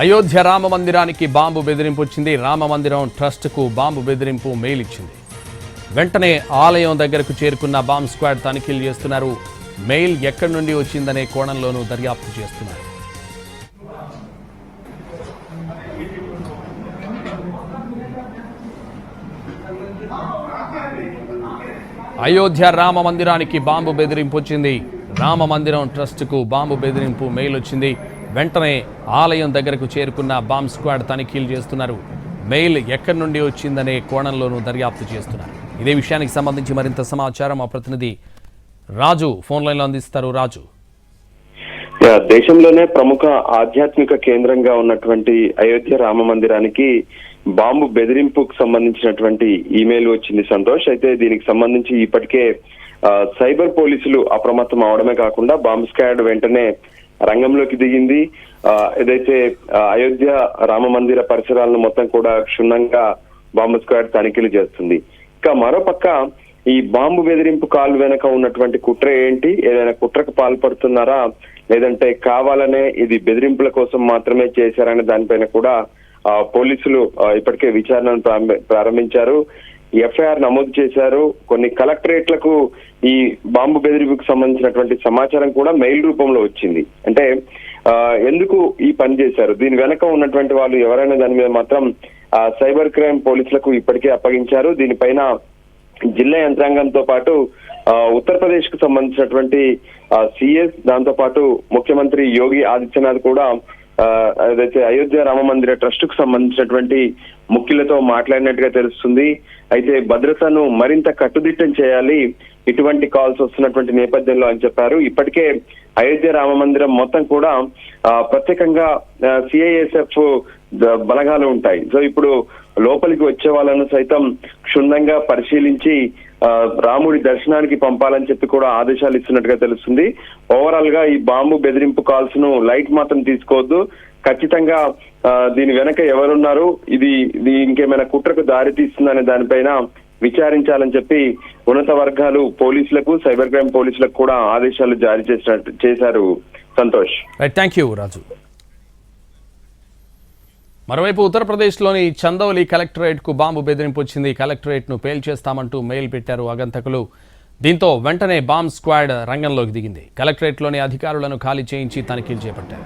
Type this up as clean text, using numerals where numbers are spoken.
అయోధ్య రామ మందిరానికి బాంబు బెదిరింపు వచ్చింది. రామ మందిరం ట్రస్ట్కు బాంబు బెదిరింపు మెయిల్ ఇచ్చింది. వెంటనే ఆలయం దగ్గరకు చేరుకున్న బాంబ్ స్క్వాడ్ తనిఖీలు చేస్తున్నారు. మెయిల్ ఎక్కడి నుండి వచ్చిందనే కోణంలోనూ దర్యాప్తు చేస్తున్నారు. అయోధ్య రామ మందిరానికి బాంబు బెదిరింపు వచ్చింది. రామ మందిరం ట్రస్ట్కు బాంబు బెదిరింపు మెయిల్ వచ్చింది. వెంటనే ఆలయం దగ్గరకు చేరుకున్న బాంబ్ స్క్వాడ్ తనిఖీలు చేస్తున్నారు. మెయిల్ ఎక్కడి నుండి వచ్చిందనే కోణంలోనూ దర్యాప్తు చేస్తున్నారు. ఇదే విషయానికి సంబంధించి మరింత సమాచారం మా ప్రతినిధి రాజు ఫోన్ లైన్లో అందిస్తారు. రాజు, దేశంలోనే ప్రముఖ ఆధ్యాత్మిక కేంద్రంగా ఉన్నటువంటి అయోధ్య రామ మందిరానికి బాంబు బెదిరింపుకు సంబంధించినటువంటి ఈమెయిల్ వచ్చింది సంతోష్. అయితే దీనికి సంబంధించి ఇప్పటికే సైబర్ పోలీసులు అప్రమత్తం అవడమే కాకుండా బాంబ్ స్క్వాడ్ వెంటనే రంగంలోకి దిగింది. ఏదైతే అయోధ్య రామ మందిర పరిసరాలను మొత్తం కూడా క్షుణ్ణంగా బాంబు స్క్వాడ్ తనిఖీలు చేస్తుంది. ఇక మరోపక్క ఈ బాంబు బెదిరింపు కాల్ వెనక ఉన్నటువంటి కుట్ర ఏంటి, ఏదైనా కుట్రకు పాల్పడుతున్నారా లేదంటే కావాలనే ఇది బెదిరింపుల కోసం మాత్రమే చేశారనే దానిపైన కూడా పోలీసులు ఇప్పటికే విచారణను ప్రారంభించారు. ఎఫ్ఐఆర్ నమోదు చేశారు. కొన్ని కలెక్టరేట్లకు ఈ బాంబు బెదిరింపుకు సంబంధించినటువంటి సమాచారం కూడా మెయిల్ రూపంలో వచ్చింది. అంటే ఎందుకు ఈ పని చేశారు, దీని వెనక ఉన్నటువంటి వాళ్ళు ఎవరైనా దాని మీద మాత్రం సైబర్ క్రైమ్ పోలీసులకు ఇప్పటికే అప్పగించారు. దీనిపైన జిల్లా యంత్రాంగంతో పాటు ఉత్తరప్రదేశ్ కు సంబంధించినటువంటి సిఎస్, దాంతో పాటు ముఖ్యమంత్రి యోగి ఆదిత్యనాథ్ కూడా ఏదైతే అయోధ్య రామ మందిర ట్రస్ట్ కు సంబంధించినటువంటి ముఖ్యులతో మాట్లాడినట్టుగా తెలుస్తుంది. అయితే భద్రతను మరింత కట్టుదిట్టం చేయాలి ఇటువంటి కాల్స్ వస్తున్నటువంటి నేపథ్యంలో అని చెప్పారు. ఇప్పటికే అయోధ్య రామ మందిరం మొత్తం కూడా ప్రత్యేకంగా సిఐఎస్ఎఫ్ బలగాలు ఉంటాయి. సో ఇప్పుడు లోపలికి వచ్చే వాళ్ళను సైతం క్షుణ్ణంగా పరిశీలించి రాముడి దర్శనానికి పంపాలని చెప్పి కూడా ఆదేశాలు ఇస్తున్నట్టుగా తెలుస్తుంది. ఓవరాల్ గా ఈ బాంబు బెదిరింపు కాల్స్ ను లైట్ మాత్రం తీసుకోవద్దు, ఖచ్చితంగా దీని వెనక ఎవరున్నారు, ఇది ఇంకేమైనా కుట్రకు దారి తీస్తుందనే దానిపైన విచారించాలని చెప్పి ఉన్నత వర్గాలు పోలీసులకు, సైబర్ క్రైమ్ పోలీసులకు కూడా ఆదేశాలు జారీ చేశారు సంతోష్. థ్యాంక్ యూ రాజు. మరోవైపు ఉత్తరప్రదేశ్లోని చందౌలి కలెక్టరేట్కు బాంబు బెదిరింపు వచ్చింది. కలెక్టరేట్ను పేల్చేస్తామంటూ మెయిల్ పెట్టారు ఆగంతకులు. దీంతో వెంటనే బాంబ్ స్క్వాడ్ రంగంలోకి దిగింది. కలెక్టరేట్లోని అధికారులను ఖాళీ చేయించి తనిఖీలు చేపట్టారు.